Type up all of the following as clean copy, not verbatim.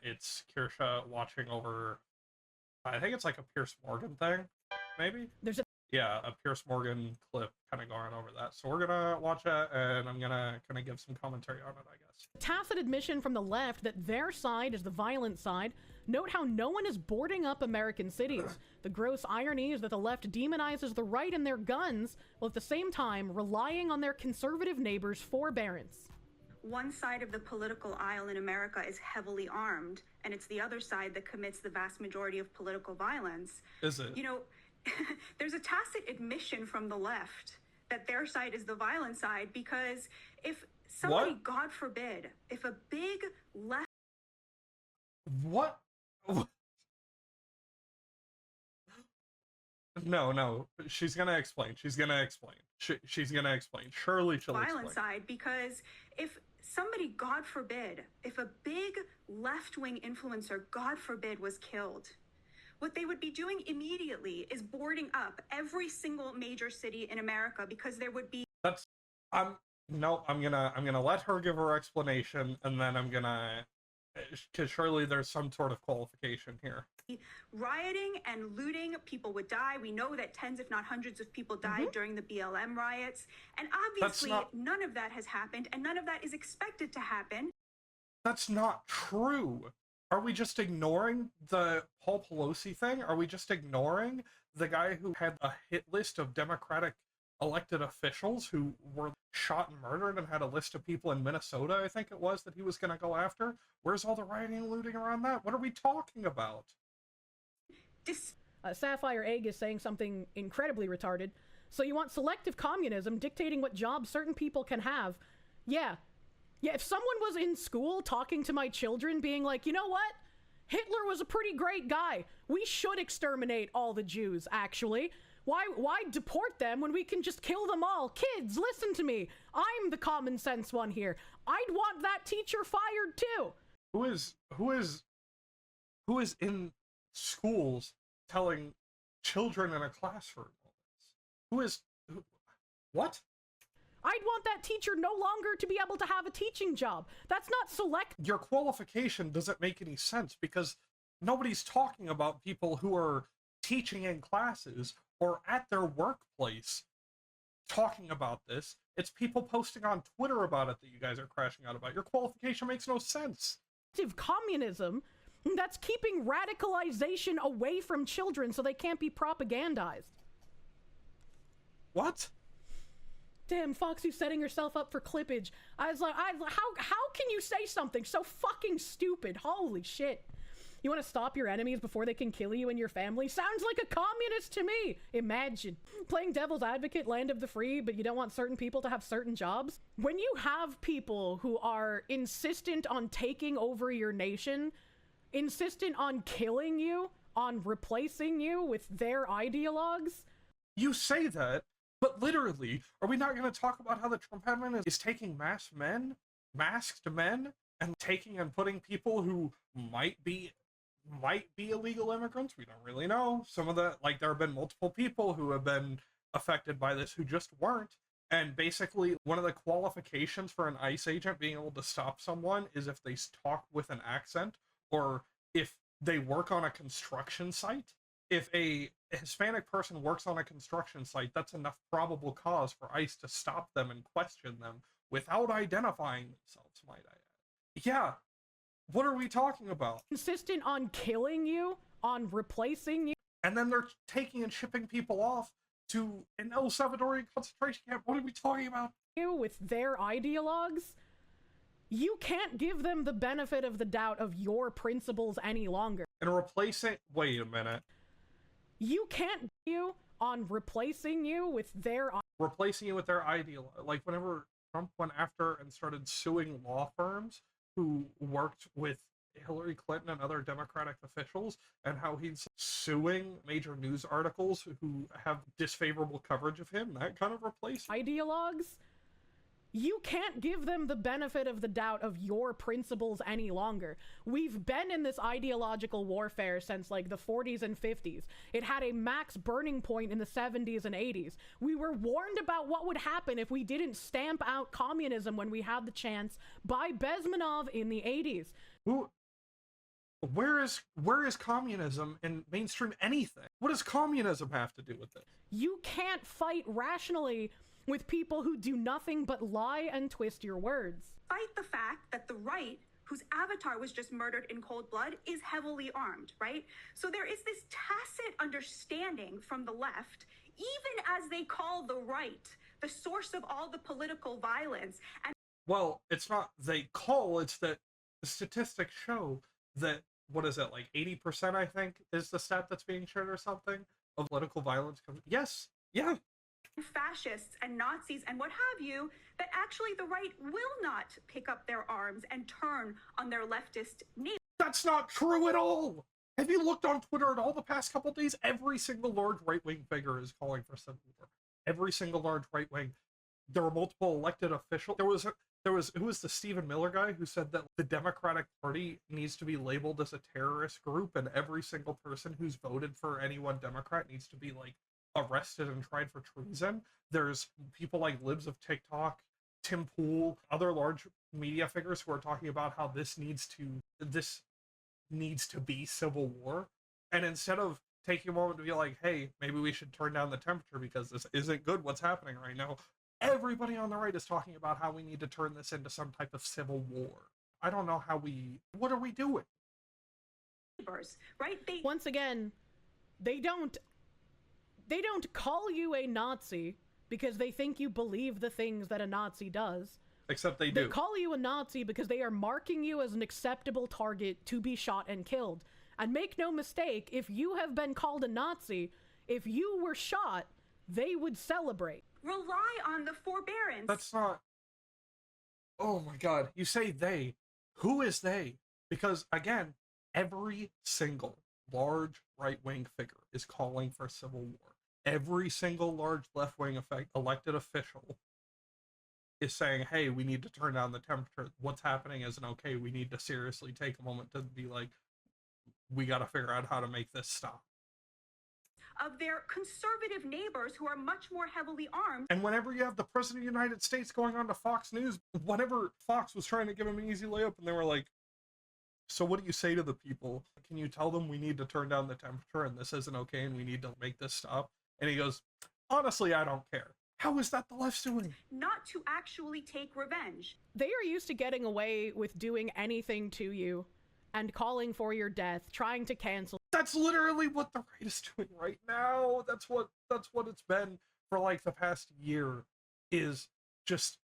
it's Kirsche watching over, I think it's like a Pierce Morgan thing, maybe? There's a Yeah, a Pierce Morgan clip kind of going over that. So we're gonna watch it, and I'm gonna kind of give some commentary on it, I guess. tacit admission from the left that their side is the violent side. Note how no one is boarding up American cities. The gross irony is that the left demonizes the right and their guns, while at the same time relying on their conservative neighbors' forbearance. One side of the political aisle in America is heavily armed, and it's the other side that commits the vast majority of political violence. Is it? You know, there's a tacit admission from the left that their side is the violent side, because if somebody, What? God forbid, if a big left What? No, she's gonna explain. She's gonna explain. She's gonna explain. Surely she'll violent explain. side, because if somebody, God forbid, if a big left-wing influencer, God forbid, was killed, what they would be doing immediately is boarding up every single major city in America, because there would be That's no, I'm gonna let her give her explanation, and then I'm gonna, because surely there's some sort of qualification here. rioting and looting. People would die. We know that tens, if not hundreds of people died during the BLM riots. And obviously, none of that has happened, and none of that is expected to happen. That's not true. Are we just ignoring the Paul Pelosi thing? Are we just ignoring the guy who had a hit list of Democratic elected officials who were shot and murdered, and had a list of people in Minnesota, I think it was, that he was going to go after? Where's all the rioting and looting around that? What are we talking about? Sapphire Egg is saying something incredibly retarded. So you want selective communism dictating what jobs certain people can have? Yeah, if someone was in school talking to my children being like, you know what? Hitler was a pretty great guy. We should exterminate all the Jews, actually. Why deport them when we can just kill them all? Kids, listen to me. I'm the common sense one here. I'd want that teacher fired too. Who is in schools telling children in a classroom all this? What? I'd want that teacher no longer to be able to have a teaching job. That's not select. Your qualification doesn't make any sense, because nobody's talking about people who are teaching in classes or at their workplace talking about this. It's people posting on Twitter about it that you guys are crashing out about. Your qualification makes no sense. Communism that's keeping radicalization away from children so they can't be propagandized. What? Damn, Foxy's setting herself up for clippage. I was like, how can you say something so fucking stupid? Holy shit. You want to stop your enemies before they can kill you and your family? Sounds like a communist to me. Imagine. Playing devil's advocate, land of the free, but you don't want certain people to have certain jobs? When you have people who are insistent on taking over your nation, insistent on killing you, on replacing you with their ideologues. You say that, but literally, are we not going to talk about how the Trump admin is taking masked men, and taking and putting people who might be illegal immigrants? We don't really know. Some of the, like, there have been multiple people who have been affected by this who just weren't. And basically, one of the qualifications for an ICE agent being able to stop someone is if they talk with an accent, or if they work on a construction site. If a Hispanic person works on a construction site, that's enough probable cause for ICE to stop them and question them without identifying themselves, might I add. Yeah, what are we talking about? Insistent on killing you, on replacing you. And then they're taking and shipping people off to an El Salvadorian concentration camp. What are we talking about? With their ideologues. You can't give them the benefit of the doubt of your principles any longer. And replacing, wait a minute. You can't you on replacing you with their ideal. Like, whenever Trump went after and started suing law firms who worked with Hillary Clinton and other Democratic officials, and how he's suing major news articles who have disfavorable coverage of him, that kind of replacement. Ideologues. You can't give them the benefit of the doubt of your principles any longer. We've been in this ideological warfare since like the 40s and 50s. It had a max burning point in the 70s and 80s. We were warned about what would happen if we didn't stamp out communism when we had the chance by Bezmenov in the 80s. Who where is communism in mainstream anything? What does communism have to do with it? You can't fight rationally with people who do nothing but lie and twist your words. Fight the fact that the right, whose avatar was just murdered in cold blood, is heavily armed, right? So there is this tacit understanding from the left, even as they call the right the source of all the political violence. And well, it's not they call, it's that the statistics show that, what is it, like 80%, I think, is the stat that's being shared or something, of political violence comes. Yes, yeah. Fascists and Nazis and what have you, that actually the right will not pick up their arms and turn on their leftist neighbors. That's not true at all. Have you looked on Twitter at all the past couple days? Every single large right-wing figure is calling for civil war. Every single large right-wing. There were multiple elected officials. There was who was the Stephen Miller guy who said that the Democratic Party needs to be labeled as a terrorist group, and every single person who's voted for any one Democrat needs to be like arrested and tried for treason. There's people like Libs of TikTok, Tim Pool, other large media figures who are talking about how this needs to be civil war. And instead of taking a moment to be like, hey, maybe we should turn down the temperature because this isn't good what's happening right now, everybody on the right is talking about how we need to turn this into some type of civil war. I don't know what are we doing? Right? Once again, they don't call you a Nazi because they think you believe the things that a Nazi does. Except they do. They call you a Nazi because they are marking you as an acceptable target to be shot and killed. And make no mistake, if you have been called a Nazi, if you were shot, they would celebrate. Rely on the forbearance. That's not... Oh my god, you say they. Who is they? Because, again, every single large right-wing figure is calling for civil war. Every single large left-wing elected official is saying, hey, we need to turn down the temperature. What's happening isn't okay. We need to seriously take a moment to be like, we got to figure out how to make this stop. Of their conservative neighbors who are much more heavily armed. And whenever you have the President of the United States going on to Fox News, whenever Fox was trying to give him an easy layup, and they were like, so what do you say to the people? Can you tell them we need to turn down the temperature and this isn't okay and we need to make this stop? And he goes, honestly, I don't care. How is that the left's doing? Not to actually take revenge. They are used to getting away with doing anything to you and calling for your death, trying to cancel. That's literally what the right is doing right now. That's what it's been for like the past year, is just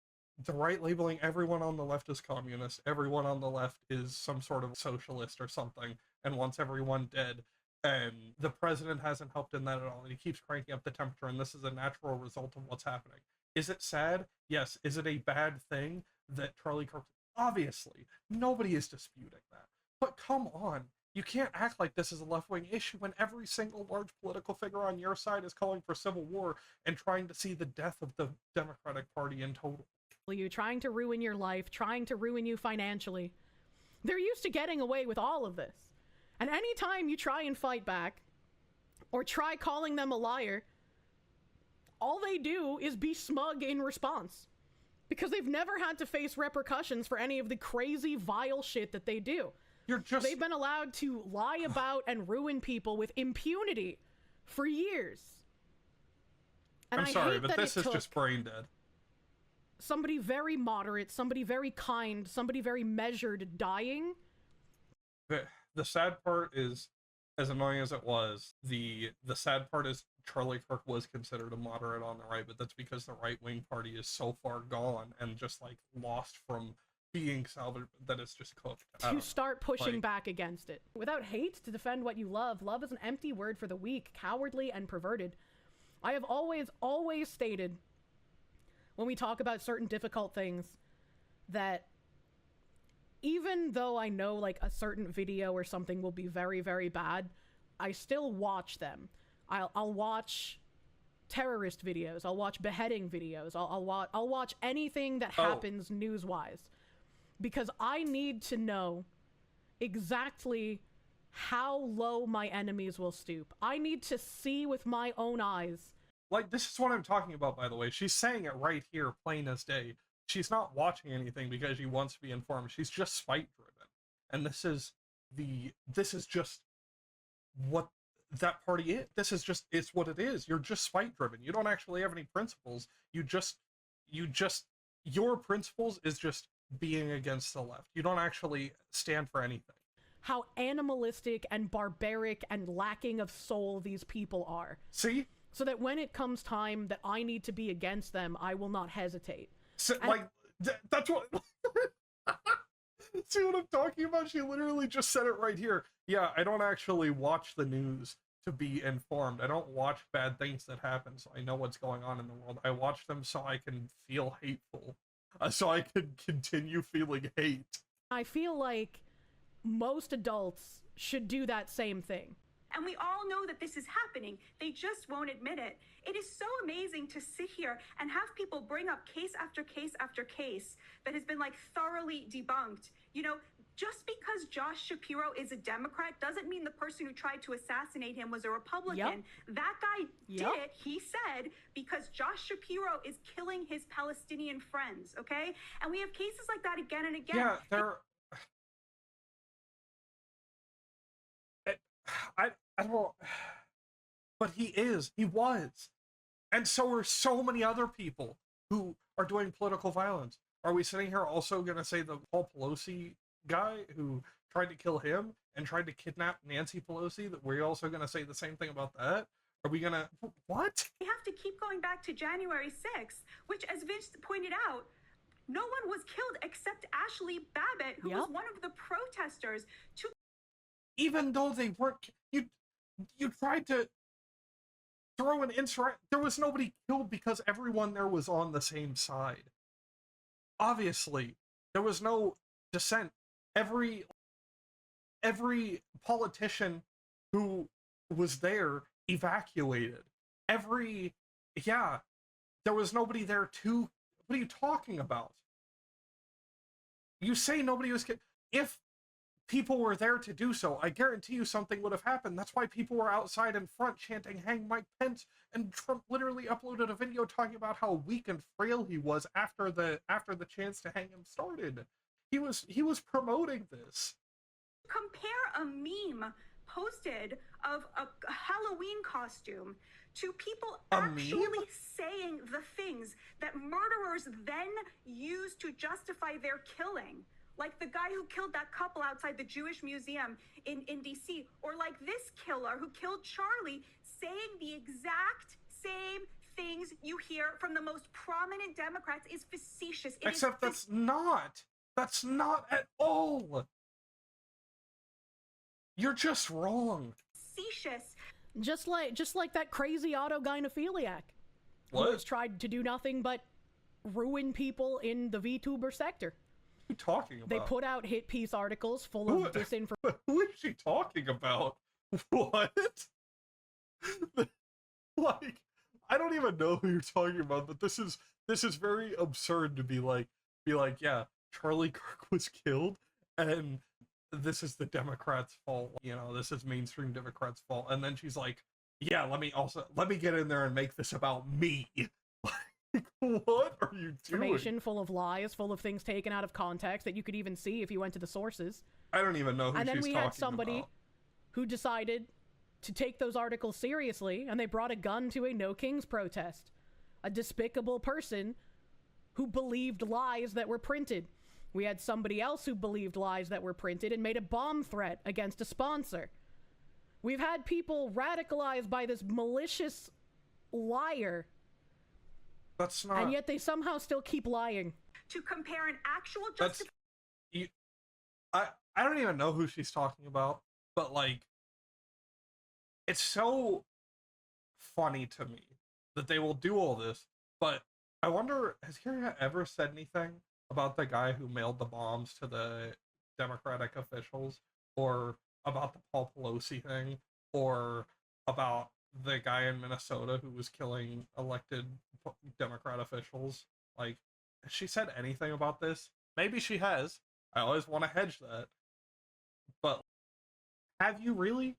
the right labeling everyone on the left as communist, everyone on the left is some sort of socialist or something, and wants everyone dead. And the president hasn't helped in that at all, and he keeps cranking up the temperature, and this is a natural result of what's happening. Is it sad? Yes. Is it a bad thing that Charlie Kirk... Obviously. Nobody is disputing that. But come on. You can't act like this is a left-wing issue when every single large political figure on your side is calling for civil war and trying to see the death of the Democratic Party in total. You trying to ruin your life, trying to ruin you financially. They're used to getting away with all of this. And anytime you try and fight back, or try calling them a liar, all they do is be smug in response. Because they've never had to face repercussions for any of the crazy, vile shit that they do. They've been allowed to lie about and ruin people with impunity for years. And I'm sorry, but this is just brain dead. Somebody very moderate, somebody very kind, somebody very measured dying. The sad part is, as annoying as it was, the sad part is Charlie Kirk was considered a moderate on the right, but that's because the right-wing party is so far gone and just like lost from being salvaged that it's just cooked. To start pushing back against it. Without hate to defend what you love, love is an empty word for the weak, cowardly, and perverted. I have always stated, when we talk about certain difficult things, that even though I know like a certain video or something will be very, very bad, I still watch them. I'll watch terrorist videos, I'll watch beheading videos, I'll watch anything that happens news-wise. Because I need to know exactly how low my enemies will stoop. I need to see with my own eyes. Like, this is what I'm talking about, by the way. She's saying it right here, plain as day. She's not watching anything because she wants to be informed. She's just spite-driven. And this is this is just what that party is. This is just, it's what it is. You're just spite driven. You don't actually have any principles. You just your principles is just being against the left. You don't actually stand for anything. How animalistic and barbaric and lacking of soul these people are. See? So that when it comes time that I need to be against them, I will not hesitate. So, like, that's what... See what I'm talking about? She literally just said it right here. Yeah, I don't actually watch the news to be informed. I don't watch bad things that happen so I know what's going on in the world. I watch them so I can feel hateful. So I can continue feeling hate. I feel like most adults should do that same thing. And we all know that this is happening. They just won't admit it. It is so amazing to sit here and have people bring up case after case after case that has been like thoroughly debunked. You know, just because Josh Shapiro is a Democrat doesn't mean the person who tried to assassinate him was a Republican. Yep. That guy Yep. did it, he said, because Josh Shapiro is killing his Palestinian friends, okay? And we have cases like that again and again. Yeah, there... I don't... But he was. And so are so many other people who are doing political violence. Are we sitting here also going to say the Paul Pelosi guy who tried to kill him and tried to kidnap Nancy Pelosi, that we're also going to say the same thing about that? Are we going to... What? We have to keep going back to January 6th, which, as Vince pointed out, no one was killed except Ashley Babbitt, who was one of the protesters. Even though they weren't... You tried to throw an insurrection. There was nobody killed because everyone there was on the same side. Obviously, there was no dissent. Every politician who was there evacuated. There was nobody there to... What are you talking about? You say nobody was killed. If people were there to do so, I guarantee you something would have happened. That's why people were outside in front chanting "Hang Mike Pence," and Trump literally uploaded a video talking about how weak and frail he was after the chance to hang him started. He was promoting this. Compare a meme posted of a Halloween costume to people actually saying the things that murderers then use to justify their killing. Like the guy who killed that couple outside the Jewish Museum in DC, or like this killer who killed Charlie, saying the exact same things you hear from the most prominent Democrats is facetious. Except that's not at all. You're just wrong. Facetious. Just like that crazy autogynephiliac. What? Who has tried to do nothing but ruin people in the VTuber sector. Who are you talking about? They put out hit piece articles full of disinformation. Who is she talking about? What? Like, I don't even know who you're talking about, but this is very absurd to be like, yeah, Charlie Kirk was killed, and this is the Democrats' fault. You know, this is mainstream Democrats' fault. And then she's like, yeah, let me get in there and make this about me. What are you doing? Information full of lies, full of things taken out of context that you could even see if you went to the sources. I don't even know who she's talking about. And then we had somebody who decided to take those articles seriously, and they brought a gun to a No Kings protest. A despicable person who believed lies that were printed. We had somebody else who believed lies that were printed and made a bomb threat against a sponsor. We've had people radicalized by this malicious liar. That's not... And yet they somehow still keep lying. To compare an actual I don't even know who she's talking about, but like, it's so funny to me that they will do all this, but I wonder, has Kirk ever said anything about the guy who mailed the bombs to the Democratic officials, or about the Paul Pelosi thing, or about the guy in Minnesota who was killing elected Democrat officials? Like, has she said anything about this? Maybe she has. I always want to hedge that. But have you really?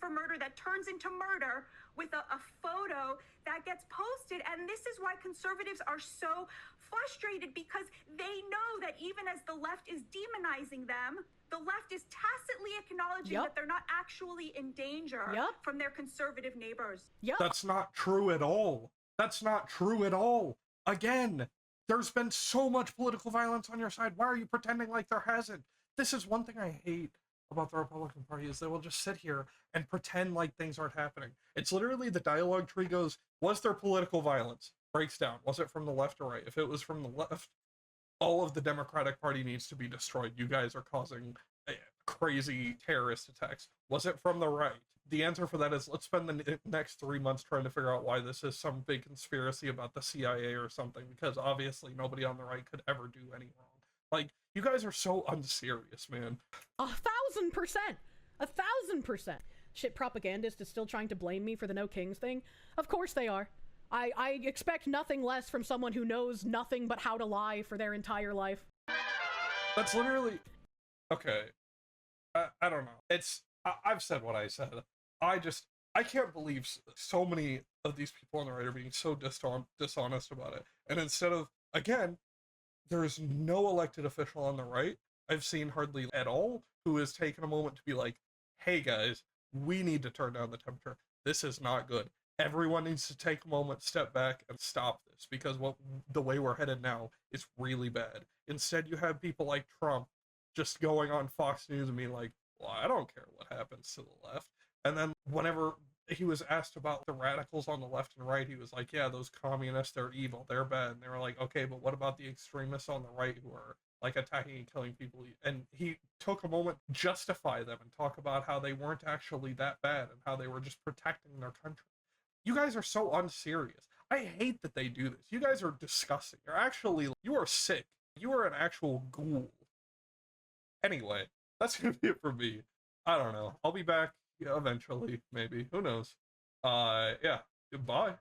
for murder that turns into murder with a photo that gets posted. And this is why conservatives are so frustrated, because they know that even as the left is demonizing them, the left is tacitly acknowledging that they're not actually in danger from their conservative neighbors. That's not true at all. That's not true at all. Again, there's been so much political violence on your side. Why are you pretending like there hasn't? This is one thing I hate about the Republican Party, is they will just sit here and pretend like things aren't happening. It's literally the dialogue tree goes, was there political violence? Breaks down. Was it from the left or right? If it was from the left, all of the Democratic Party needs to be destroyed. You guys are causing crazy terrorist attacks. Was it from the right? The answer for that is, let's spend the next 3 months trying to figure out why this is some big conspiracy about the CIA or something, because obviously nobody on the right could ever do any wrong. Like, you guys are so unserious, man. 1,000%! 1,000%! Shit, propagandist is still trying to blame me for the No Kings thing? Of course they are. I expect nothing less from someone who knows nothing but how to lie for their entire life. That's literally... Okay. I don't know. I've said what I said. I can't believe so many of these people on the right are being so dishonest about it. And instead of, again, there's no elected official on the right I've seen hardly at all who has taken a moment to be like, hey guys, we need to turn down the temperature. This is not good. Everyone needs to take a moment, step back, and stop this, because the way we're headed now is really bad. Instead, you have people like Trump just going on Fox News and being like, well, I don't care what happens to the left. And then whenever he was asked about the radicals on the left and right, he was like, yeah, those communists, they're evil, they're bad. And they were like, okay, but what about the extremists on the right who are like attacking and killing people? And he took a moment to justify them and talk about how they weren't actually that bad and how they were just protecting their country. You guys are so unserious. I hate that they do this. You guys are disgusting. You are sick. You are an actual ghoul. Anyway, that's gonna be it for me. I don't know. I'll be back eventually, maybe. Who knows? Yeah. Goodbye.